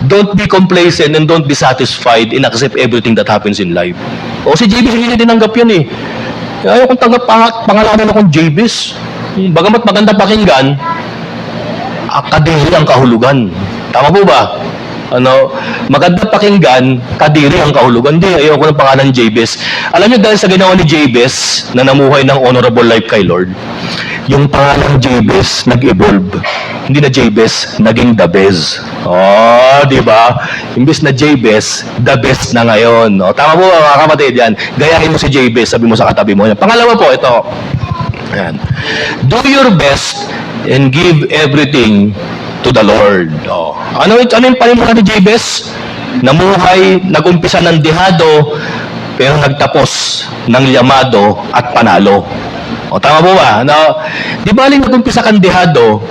Don't be complacent and don't be satisfied and accept everything that happens in life. O si Jabez, hindi tinanggap yan eh. Ayaw kong tanggap pangalanan akong Jabez. Bagamat maganda pakinggan, kadiri ang kahulugan. Tama po ba? Maganda pakinggan, kadiri ang kahulugan. Hindi, ayoko ng pangalan Jabez. Alam niyo, dahil sa ginawa ni Jabez na namuhay ng honorable life kay Lord, yung pangalan Jabez nag-evolve. Hindi na Jabez, naging the best. Di ba? Imbis na Jabez, the best na ngayon. Tama po mga kapatid yan. Gayahin mo si Jabez, sabi mo sa katabi mo. Pangalawa po, ito. Ayan. Do your best and give everything to the Lord. Ano yung panimula ni Jabez? Namuhay, nag-umpisa ng dehado, pero nagtapos ng yamado at panalo. Tama po ba? Di ba nag-umpisa kang dehado,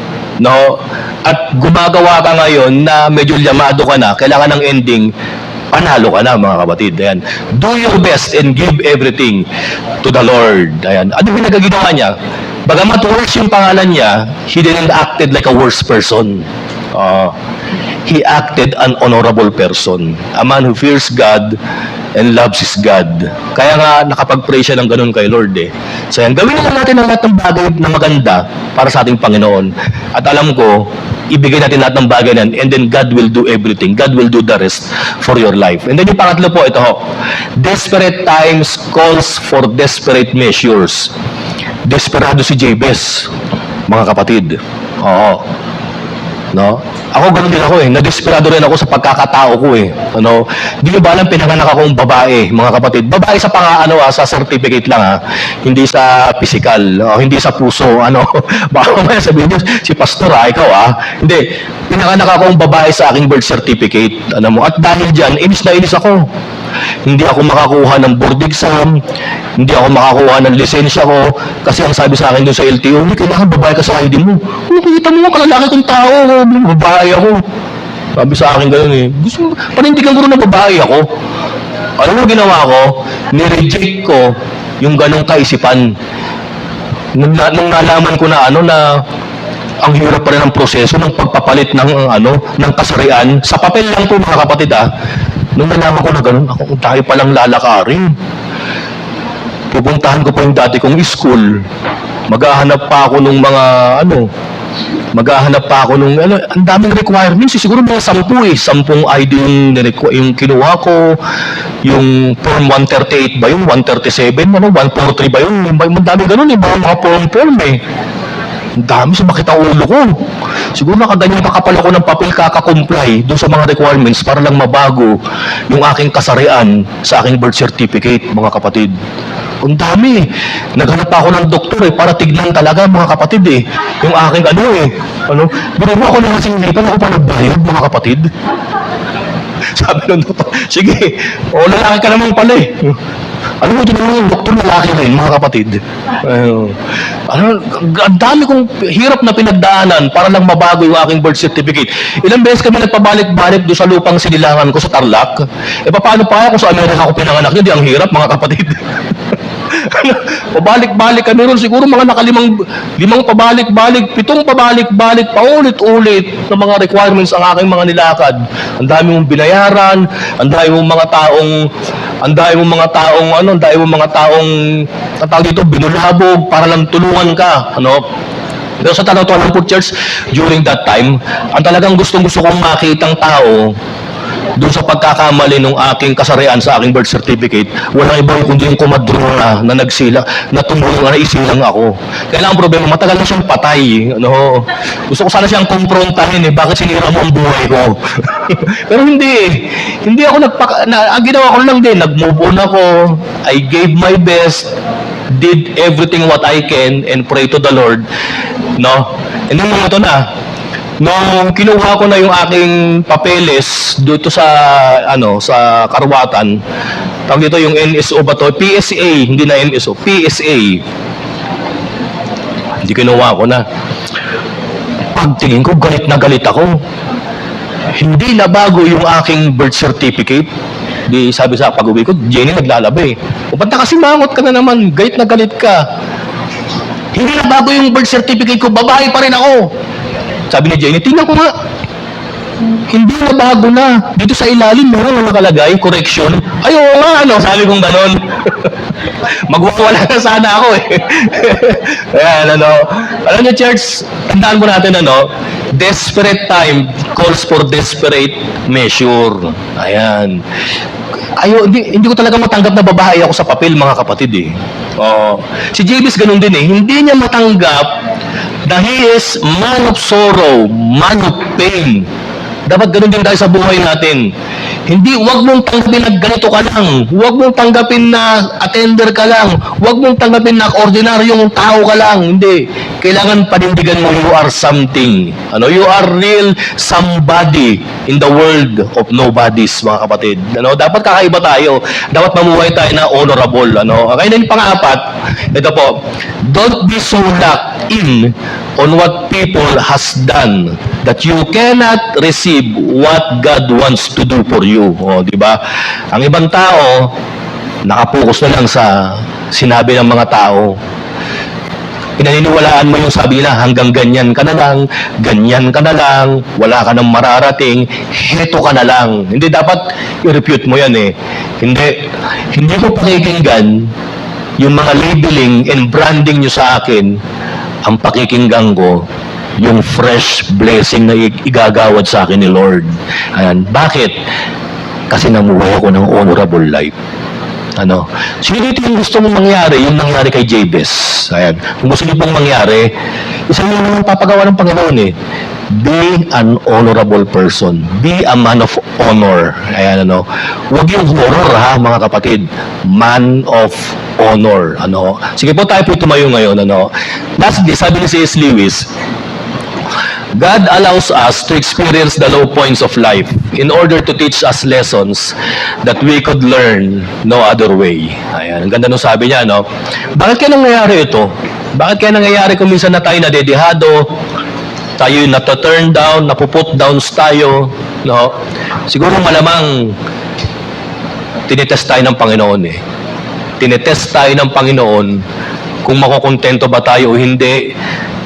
at gumagawa ka ngayon na medyo yamado ka na, kailangan ng ending, panalo ka na, mga kapatid. Ayan. Do your best and give everything to the Lord. Ayan. Ano yung nagaginawa niya? Bagamat worse yung pangalan niya, he didn't acted like a worse person. He acted an honorable person. A man who fears God and loves his God. Kaya nga, nakapag-pray siya ng ganun kay Lord eh. So yan, gawin na natin ang lahat ng bagay na maganda para sa ating Panginoon. At alam ko, ibigay natin lahat ng bagay nan, and then God will do everything. God will do the rest for your life. And then yung pangatlo po, ito ho. Desperate times calls for desperate measures. Desperado si Jabez, mga kapatid. Oo. Ako ganun din ako eh. Nadesperado rin ako sa pagkakatao ko eh. Di nyo ba alam, pinanganak akong babae, mga kapatid. Babae sa sa certificate lang ha. Hindi sa physical, hindi sa puso, Baka mamaya sabihin nyo, si pastor ikaw Hindi. Pinanganak akong babae sa aking birth certificate. At dahil dyan, inis na inis ako. Hindi ako makakuha ng board exam, hindi ako makakuha ng lisensya ko, kasi ang sabi sa akin doon sa LTO, kailangan babae ka sa ID mo. Kita mo, kalalaki kong tao, babae ako. Sabi sa akin gano'n eh. Panindigan ko rin na babae ako. Alam mo ginawa ko? Nireject ko yung ganong kaisipan. Nung nalaman ko na ang hirap pa rin ang proseso ng pagpapalit ng kasarian. Sa papel lang po, mga kapatid Nung nalaman ko na ganun, tayo palang lalakarin. Pupuntahan ko pa yung dati kong school. Maghahanap pa ako nung mga ang daming requirements. Siguro mga 10 ID yung kinuha ko. Yung Form 138 ba yun? 137? 143 ba yun? Ang dami ganun mga form eh. Ang dami, sumakit ang ulo ko. Siguro nakaganyan kakapal ako ng papel kaka-comply doon sa mga requirements para lang mabago yung aking kasarian sa aking birth certificate, mga kapatid. Ang dami. Naghanap pa ako ng doktor para tignan talaga, mga kapatid yung aking biro mo ako na kasing lipan ako pa nagbayad, mga kapatid. Sabi ng doktor, sige, lalaki ka naman pala Alam mo, tinanong yung doktor, lalaki rin, mga kapatid. Ang dami kong hirap na pinagdaanan para lang mabago yung aking birth certificate. Ilang beses kami nagpabalik-balik doon sa lupang sinilangan ko sa Tarlac. Paano pa kung sa Amerika ako pinanganak yun? Di ang hirap, mga kapatid. Pabalik-balik kami ron, siguro mga limang pabalik-balik, 7 pabalik-balik, paulit-ulit ng mga requirements ang aking mga nilakad. Ang dami mong binayaran, ang dami mong mga taong binulabog para lang tulungan ka, Pero sa Tanaw Lampur Church, during that time, ang talagang gustong-gusto kong makitang tao doon sa pagkakamali ng aking kasarian sa aking birth certificate, walang iba kundi yung kumadrona na nagsilang, na tumulong na isilang ako. Kaya lang ang problema, matagal na siyang patay. Gusto ko sana siyang kumprontahin bakit sinira mo ang buhay ko? Pero hindi ako ang ginawa ko lang din, nag-move on ako, I gave my best, did everything what I can, and pray to the Lord. And yung mga ito na, nung kinuha ko na yung aking papeles dito sa sa Karwatan, tawag dito yung NSO ba to? PSA, hindi na NSO, PSA. Hindi kinuha ko na. Pagtingin ko, galit na galit ako. Hindi na bago yung aking birth certificate. Di sabi sa pag-uwi ko, Jenny naglalaba O ba't nakasimangot ka na naman? Galit na galit ka. Hindi na bago yung birth certificate ko, babae pa rin ako. Sabi ni Jenny, tingnan ko nga. Hindi na bago na. Dito sa ilalim, meron na nakalagay, correction. Ay, oo nga, sabi kong ganon. Magwawala na sana ako Ayan, Alam niyo, church, tandaan mo natin, desperate time calls for desperate measure. Ayan. Hindi ko talaga matanggap na babae ako sa papel, mga kapatid Si Jabez ganun din Hindi niya matanggap na he is man of sorrow, man of pain. Dapat ganun din tayo sa buhay natin. Huwag mong tanggapin na ganito ka lang. Huwag mong tanggapin na attender ka lang. Huwag mong tanggapin na ordinaryong tao ka lang. Hindi. Kailangan panindigan mo you are something. You are real somebody in the world of nobodies, mga kapatid. Dapat kakaiba tayo. Dapat mamuhay tayo na honorable. Kaya na yung pang-apat, ito po, don't be so locked in on what people has done that you cannot receive what God wants to do for you. Di ba? Ang ibang tao, nakapokus na lang sa sinabi ng mga tao. Pinaniniwalaan mo yung sabi na hanggang ganyan ka na lang, wala ka nang mararating, heto ka na lang. Hindi dapat i-repute mo yan Hindi ko pakikinggan yung mga labeling and branding nyo sa akin. Ang pakikinggan ko, yung fresh blessing na igagawad sa akin ni Lord. Ayan. Bakit? Kasi namuhay ako ng honorable life. Sino dito yung gusto mong mangyari? Yung nangyari kay Jabez. Ayan. Kung gusto niyo pong mangyari, isang yung naman papagawa ng Panginoon Be an honorable person. Be a man of honor. Ayan, Huwag yung horror, mga kapatid. Man of honor. Sige po, tayo po tumayo ngayon, Lastly, sabi ni C.S. Lewis, God allows us to experience the low points of life in order to teach us lessons that we could learn no other way. Ayan, ang ganda nung sabi niya, Bakit kaya nangyayari ito? Bakit kaya nangyayari kung minsan na tayo nadedihado, tayo na-turn down, napuput downs tayo, Siguro malamang tinitest tayo ng Panginoon Tinitest tayo ng Panginoon kung makukontento ba tayo o hindi.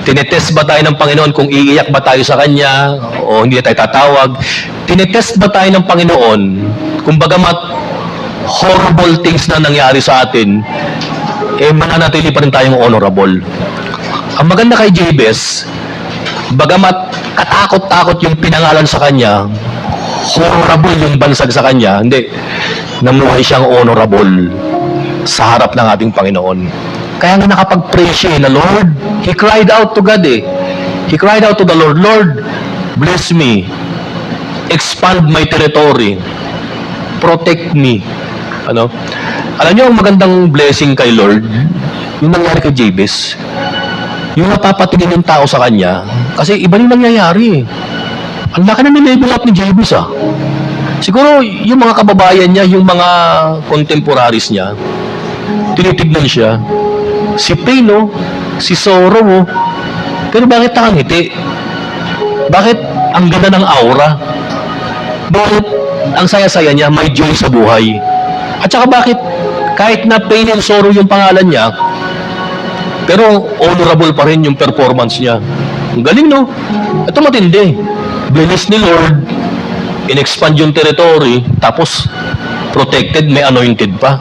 Tinitest ba tayo ng Panginoon kung iiyak ba tayo sa Kanya o hindi tayo tatawag? Tinitest ba tayo ng Panginoon kung bagamat horrible things na nangyari sa atin, mananatili pa rin tayong honorable? Ang maganda kay Jabez, bagamat katakot-takot yung pinangalan sa kanya, horrible yung bansag sa kanya, hindi, namuhay siyang honorable sa harap ng ating Panginoon. Kaya nga nakapag-pray siya na Lord, he cried out to God He cried out to the Lord, Lord, bless me, expand my territory, protect me. Ano? Alam niyo, ang magandang blessing kay Lord, yung nangyari kay Jabez, yung napapatingin yung tao sa kanya, kasi iba rin nangyayari. Ang laki na nilevel up ni Jabez, ah. Siguro, yung mga kababayan niya, yung mga contemporaries niya, tinitignan siya. Si Pain, oh, si Sorrow, oh. Pero bakit nakangiti? Bakit ang ganda ng aura? Bakit ang saya-saya niya, may joy sa buhay? At saka bakit kahit na Pain and Sorrow yung pangalan niya, pero honorable pa rin yung performance niya. Ang galing, no? Ito matindi. Bless ni Lord, in-expand yung territory, tapos protected, may anointed pa.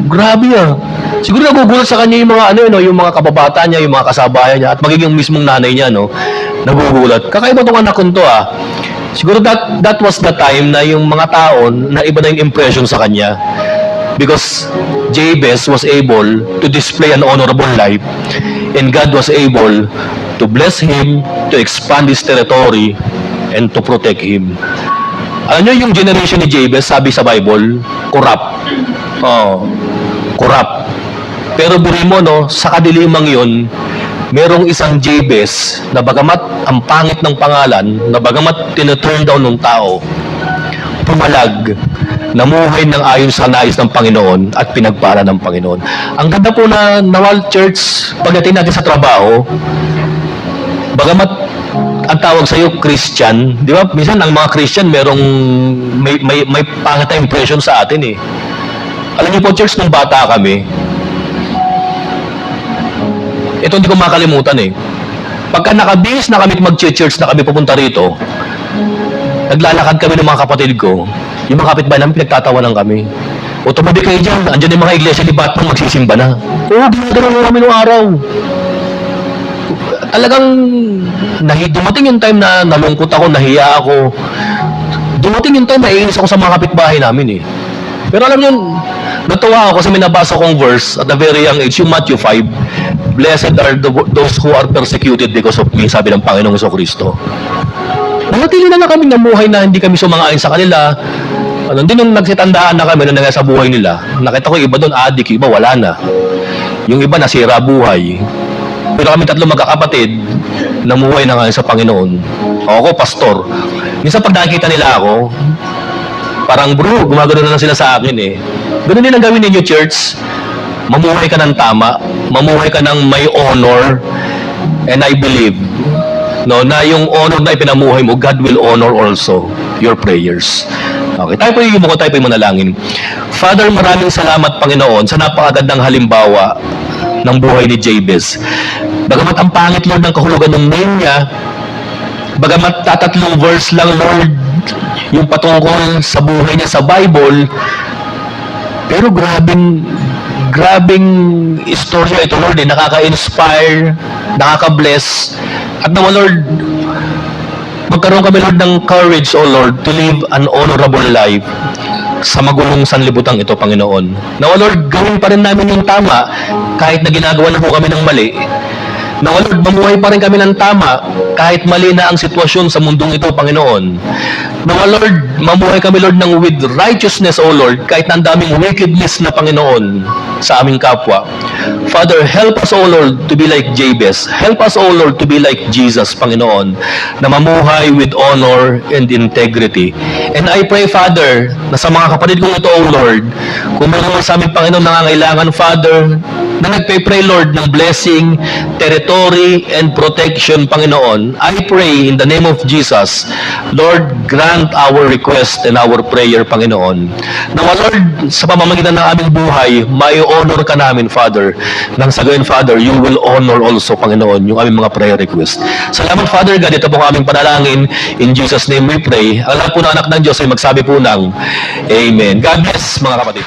Grabe, ah. Siguro nagugulat sa kanya yung mga yung mga kababata niya, yung mga kasabayan niya, at magiging mismong nanay niya, no? Nagugulat. Kakaiba tong anak ko to, ah. Siguro that was the time na yung mga tao na iba na yung impression sa kanya. Because Jabez was able to display an honorable life, and God was able to bless him, to expand his territory, and to protect him. Alam niyo, yung generation ni Jabez, sabi sa Bible, corrupt. Oh, corrupt. Pero biri mo, no, sa kadilimang yun, merong isang Jabez na bagamat ang pangit ng pangalan, na bagamat tinuturn down ng tao, pumalag, namuhay ng ayon sa nais ng Panginoon at pinagpala ng Panginoon. Ang ganda po na Nawal Church, pagdating natin sa trabaho, bagamat ang tawag sa iyo Christian, di ba? Minsan ang mga Christian merong may pangit na impression sa atin, eh. Alam niyo po, church, nung bata kami, ito hindi ko makalimutan, eh. Pagka nakabihis na kami mag-church na kami pupunta rito, naglalakad kami ng mga kapatid ko, yung mga kapitbahay namin, pinagtatawanan kami. O tumabi kayo dyan, andyan yung mga iglesia ni Batman, magsisimba na. Oo, ginagano kami nung araw. Talagang dumating yung time na nalungkot ako, nahiya ako. Dumating yung time na iinis ako sa mga kapitbahay namin, eh. Pero alam niyo, natuwa ako kasi may nabasa kong verse at a very young age, yung Matthew 5, Blessed are those who are persecuted because of me, sabi ng Panginoong Jesucristo. Nanatili na lang kami namuhay na hindi kami sumang-ayon sa kanila. Hindi nung nagsitandaan na kami na nangyari sa buhay nila. Nakita ko iba doon, adik, iba wala na. Yung iba nasira buhay. Pero kami tatlo magkakapatid, namuhay na ngayon sa Panginoon. Ako, pastor. Minsan pag nakikita nila ako, parang bro, gumagano na lang sila sa akin, eh. Ganun din ang gawin ninyo, church. Mamuhay ka ng tama, mamuhay ka ng may honor, and I believe, no, na yung honor na ipinamuhay mo, God will honor also your prayers. Okay, tayo po yung tayo po yung manalangin. Father, maraming salamat, Panginoon, sa napakagandang halimbawa ng buhay ni Jabez. Bagamat ang pangit, Lord, ng kahulugan ng name niya, bagamat tatatlong verse lang, Lord, yung patungkol sa buhay niya sa Bible, pero grabing istorya ito, Lord, eh. Nakaka-inspire, nakaka-bless, at nawa, Lord, magkaroon kami, Lord, ng courage, O Lord, to live an honorable life sa magulong sanlibutan ito, Panginoon. Nawa, Lord, gawin pa rin namin yung tama kahit na ginagawa na po kami ng mali. Nawa, Lord, mamuhay pa rin kami ng tama kahit mali na ang sitwasyon sa mundong ito, Panginoon. Nawa, Lord, mamuhay kami, Lord, ng with righteousness, O Lord, kahit na ang daming wickedness na, Panginoon, sa aming kapwa. Father, help us, O Lord, to be like Jabez. Help us, O Lord, to be like Jesus, Panginoon, na mamuhay with honor and integrity. And I pray, Father, na sa mga kapatid kong ito, O Lord, kung meron sa aming Panginoon nangangailangan, Father, na nagpe-pray, Lord, ng blessing, territory, and protection, Panginoon, I pray in the name of Jesus, Lord, grant our request and our prayer, Panginoon. Na, Lord, sa pamamagitan ng aming buhay, may honor ka namin, Father. Nang sa gayon, Father, you will honor also, Panginoon, yung aming mga prayer request. Salamat, Father God. Ito po ang aming panalangin. In Jesus' name we pray. Ang lahat po ng anak ng Diyos ay magsabi po ng Amen. God bless, mga kapatid.